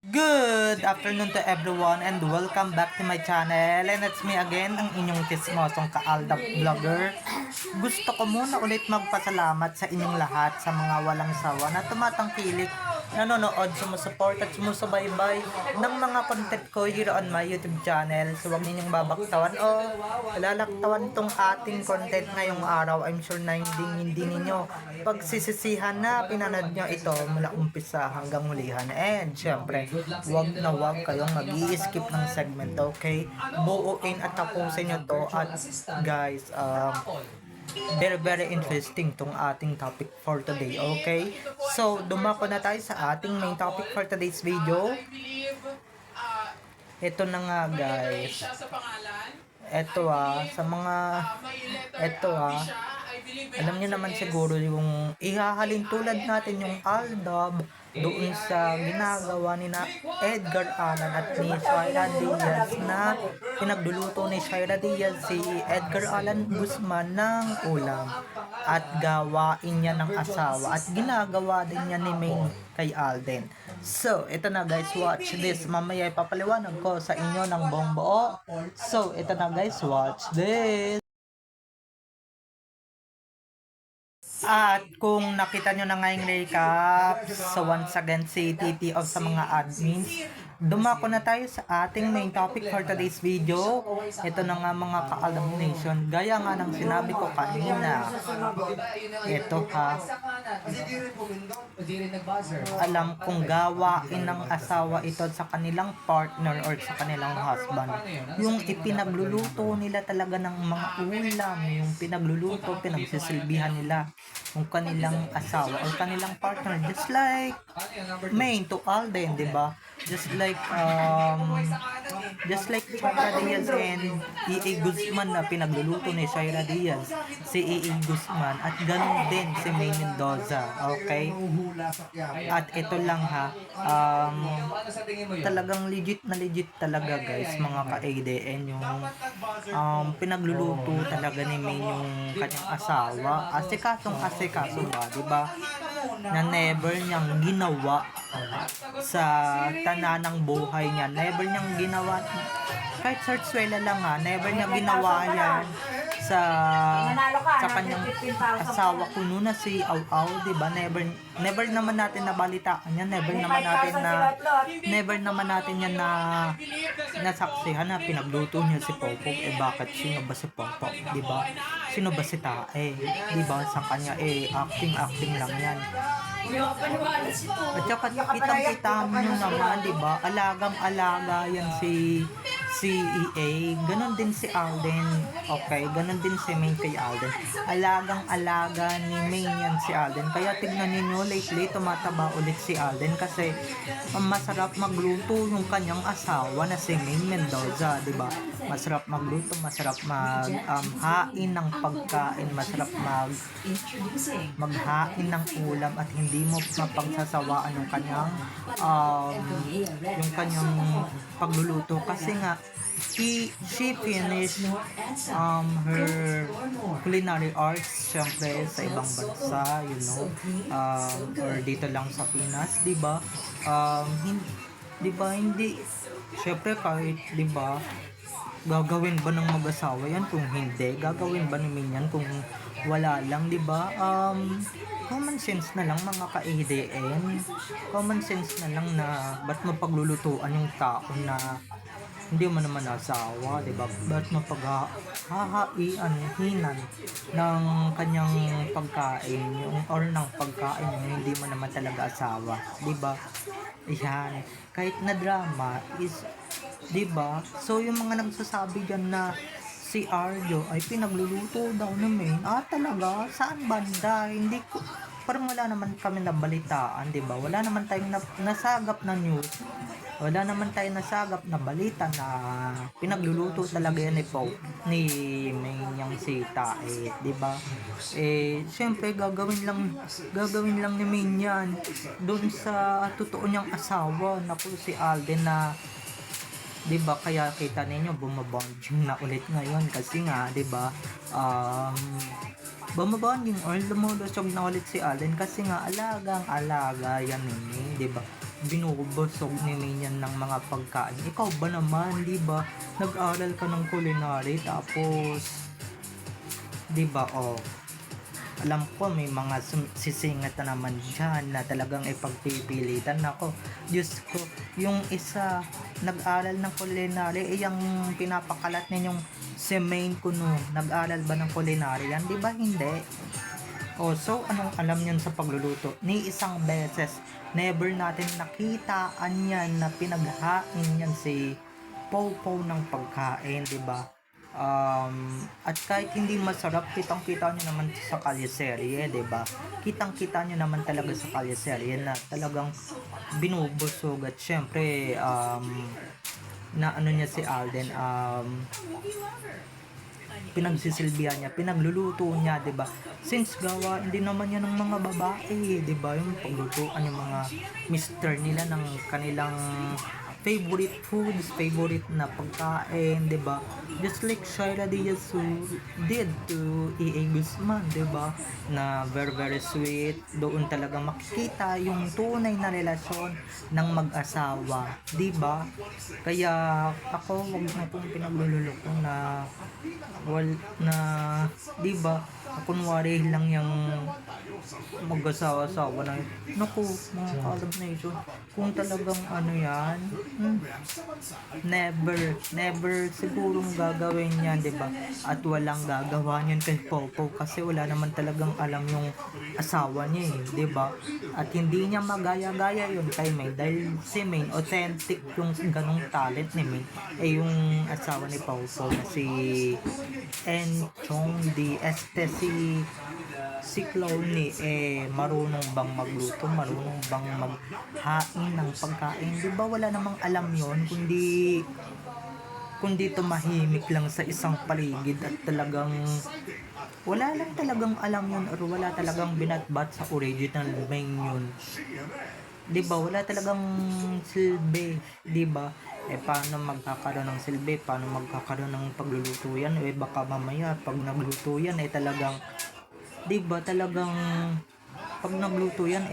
Good afternoon to everyone and welcome back to my channel, and it's me again, ang inyong chismosong kaaldab vlogger. Gusto ko muna ulit magpasalamat sa inyong lahat sa mga walang sawa na tumatangkilik, nanonood, sumusuport at sumusubaybay ng mga content ko here on my YouTube channel. So huwag ninyong babaktawan o lalaktawan tong ating content ngayong araw. I'm sure na hindi ninyo pagsisisihan na pinanood nyo ito mula umpisa hanggang hulihan. And syempre, wag na wag kayong mag-i-skip ng segment, okay? Buuin at tapusin nyo to. At guys, very interesting tong ating topic for today, okay? So, dumako na tayo sa ating main topic for today's video. Ito na nga guys. Ito alam niyo naman siguro yung ihahalin tulad natin yung Aldab doon sa ginagawa ni na Edgar Allan at ni Shaira Diaz, na pinagluluto ni Shaira Diaz si Edgar Allan Guzman ng ulam at gawain niya ng asawa at ginagawa din niya ni Maine kay Alden. So, ito na guys, watch this. Mamaya ipapaliwanag ko sa inyo ng buong buo. So, ito na guys, watch this. At kung nakita nyo na ngayong recap, so once again si TT of sa mga admins, dumako na tayo sa ating main topic for today's video. Ito na nga mga ka-Aldab Nation, gaya nga ng sinabi ko kanina. Ito ha, alam kong gawain ng asawa ito sa kanilang partner or sa kanilang husband. Yung ipinagluluto nila talaga ng mga ulam, yung pinagluluto, pinagsisilbihan nila yung kanilang asawa or kanilang partner, just like Maine to Alden, di ba? Just like Shaira Diaz and E.A. Guzman na pinagluluto ni Shaira Diaz si E.A. Guzman, at ganun din si Maine Mendoza, okay? At ito lang ha, talagang legit talaga guys, mga ka-ADN, yung pinagluluto talaga ni Maine yung kanyang asawa. Asikaso ba, diba? Na never niyang ginawa sa tananang buhay niya. Never niyang ginawa, kahit sartswela lang ha, never niyang ginawa yan sa kanyang asawa kuno na si Aw, diba? Never naman natin nabalitaan yan. Never naman natin yan na nasaksihan na pinagluto niya si Popo. Bakit? Sino ba si Popo? Diba? Sino ba si Tae? Diba? Sa kanya acting lang yan. At saka kitang-kita mo naman, diba? Alagang-alaga yan si EA. Ganon din si Alden. Okay? Ganon din si Maine kay Alden. Alagang-alaga ni Maine yan si Alden. Kaya tignan ninyo, lately tumataba ulit si Alden kasi masarap magluto yung kanyang asawa na si Maine Mendoza, diba? Masarap magluto, masarap maghain ng pagkain, masarap maghain ng ulam, at hindi mo mapagsasawaan yung kanyang pagluluto kasi nga she finished her culinary arts syempre sa ibang bansa, you know, or dito lang sa Pinas, diba? Hindi syempre kahit, diba, gagawin ba ng mag-asawa yan? Kung hindi, gagawin ba namin yan kung wala lang, diba? Common sense na lang mga ka-ADN. Common sense na lang na ba't mapaglulutuan yung tao na hindi mo naman asawa, diba? Ba't hinan ng kanyang pagkain or ng pagkain yung hindi mo naman talaga asawa, diba? Yan, kahit na drama is, diba? So yung mga nagsasabi dyan na si Arjo ay pinagluluto daw namin, talaga? Saan banda? Hindi ko, parang wala naman kami nabalitaan, diba? Wala naman tayong nasagap na news. Wala naman tayong nasagap na balita na pinagluluto talaga yan ni Maine yung si Tae, diba? Syempre gagawin lang ni Maine yan doon sa totoo niyang asawa na po si Alden, na diba? Kaya kita ninyo bumabonding na ulit ngayon kasi nga, diba, bumabonding or lumulusog na ulit si Alden kasi nga alagang-alaga yan, diba? binubusog ni Main ng mga pagkain. Ikaw ba naman, di ba? Nag-aral ka ng culinary tapos, di ba, alam ko may mga sisingat na naman dyan na talagang ipagpipilitan ako. Diyos ko, yung isa nag-aral ng culinary, yung pinapakalat ninyong si Main Kuno, nag-aral ba ng culinary yan? Di ba hindi? So anong alam niyan sa pagluluto? Ni isang beses, never natin nakitaan yan na pinaghain yan si Popo ng pagkain, di ba? At kahit hindi masarap, kitang-kita nyo naman sa kalyeserye, di ba? Kitang-kita nyo naman talaga sa kalyeserye na talagang binubusog at syempre, na ano niya si Alden, pinagsisilbihan niya, pinagluluto niya, 'di ba? Since gawa hindi naman yan ng mga babae, 'di ba? Yung paglutuan yung mga mister nila ng kanilang favorite foods, favorite na pagkain, 'di ba? Just like Shaira Diaz did to E.A. Guzman, 'di ba? Na very sweet, doon talaga makikita yung tunay na relasyon ng mag-asawa, 'di ba? Kaya ako wag na pong pinaglululoko na na 'di ba? Kunwari lang yung mag-asawa-asawa na yun. Naku, mga Caleb Nation, kung talagang ano yan, never sigurong gagawin yan, di ba? At walang gagawa niyan kay Popo kasi wala naman talagang alam yung asawa niya di ba? At hindi niya magaya-gaya yun kay May dahil si May, authentic yung ganong talent ni May, yung asawa ni Popo na si Enchong Di si Clowny marunong bang magluto, marunong bang maghain ng pagkain, di ba? Wala namang alam yon kundi tumahimik lang sa isang paligid at talagang wala lang talagang alam yun or wala talagang binatbat sa original menu, di ba? Wala talagang silbi, di ba? Paano magkakaroon ng silbi, paano magkakaroon ng pagluluto yan, baka mamaya pag nagluto yan talagang, di ba, talagang pag nagluto yan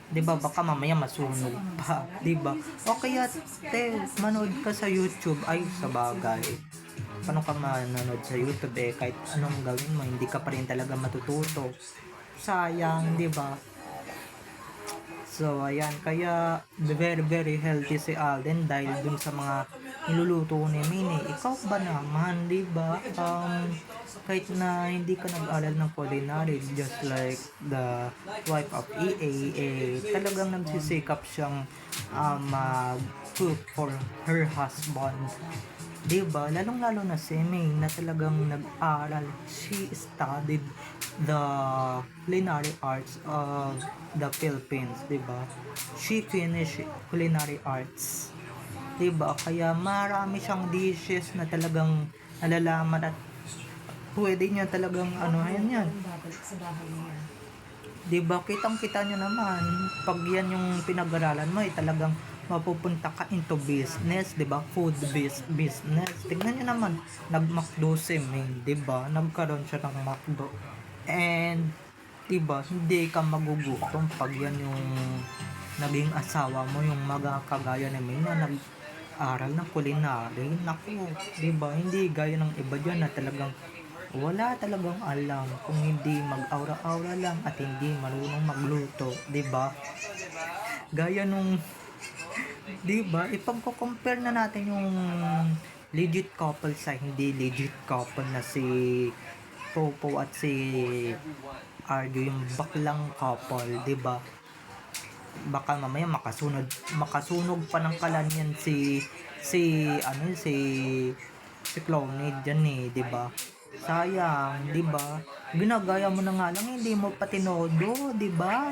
di ba, baka mamaya masunog pa, di ba? O kaya manood ka sa YouTube, ay sa bagay, paano ka manonood sa YouTube kahit anong gawin mo, hindi ka pa rin talaga matututo, sayang, di ba? So, ayan, kaya very healthy si Alden dahil dun sa mga niluluto ni Mini. Ikaw ba naman, di ba? Kahit na hindi ka nag-aral ng culinary, just like the wife of EA, talagang nagsisikap siyang mag-cook for her husband. Diba? Lalong-lalo na si May na talagang nag-aral. She studied the culinary arts of the Philippines, diba? She finished culinary arts. Diba? Kaya marami siyang dishes na talagang nalalaman at pwede niya talagang yan. Diba? Kitang-kita niyo naman, pag yan yung pinag-aralan mo, talagang mapupunta ka into business, 'di ba? Food business. Tingnan niyo naman, nag-McDo si Ming, 'di ba? Nagkaroon siya ng McDo. And 'di ba, hindi ka magugutom pag yan yung naging asawa mo, yung magkakagaya ni Ming na nag-aral ng culinary. Naku, 'di ba? Hindi gaya ng iba diyan na talagang wala talagang alam, kung hindi mag-aura-aura lang at hindi marunong magluto, 'di ba? Gaya nung, di ba, ipagko-compare na natin yung legit couple sa hindi legit couple na si Popo at si Arjo, yung baklang couple, di ba? Baka mamaya makasunog pa ng kalan yan si Clowney dyan di ba? Sayang, di ba? Ginagaya mo na nga lang, hindi mo pa tinodo, di ba?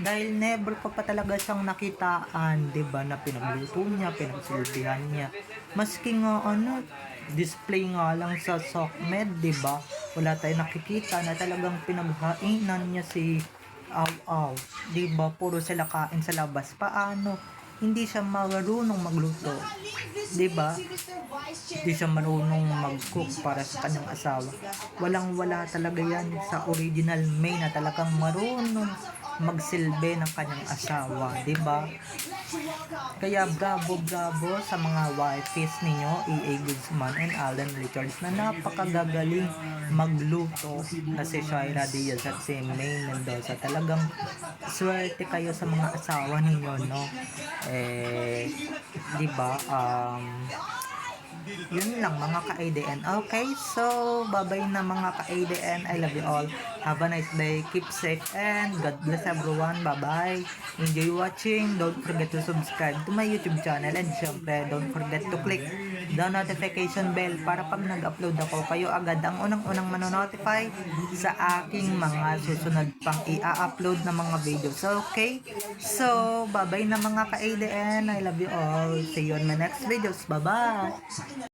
Dahil never ko pa talaga siyang nakitaan, 'di ba, na pinagluto niya, pinagsilbihan niya. Maski nga display nga lang sa SOCMED, 'di ba? Wala tayong nakikita na talagang pinaghainan niya si Aw, 'di ba? Puro sila kain sa labas. Paano? Hindi siya marunong magluto, 'di ba? Hindi siya marunong mag-cook para sa kanyang asawa. Walang-wala talaga yan sa original May na talagang marunong magsilbi ng kanyang asawa, 'di ba? Kaya bravo sa mga wifeys ninyo, EA Guzman and Alden Richards, na napakagagaling magluto, na si Shaira Diaz at si May Mendoza. Talagang swerte kayo sa mga asawa ninyo, no? Di ba? Yun lang mga ka-ADN. Okay, so bye-bye na mga ka-ADN. I love you all. Have a nice day. Keep safe and God bless everyone. Bye-bye. Enjoy watching. Don't forget to subscribe to my YouTube channel, and syempre don't forget to click the notification bell para pag nag-upload ako, kayo agad ang unang-unang manonotify sa aking mga susunod pang i-upload na mga videos. Okay? So, bye-bye na mga ka-ADN. I love you all. See you on my next videos. Bye-bye.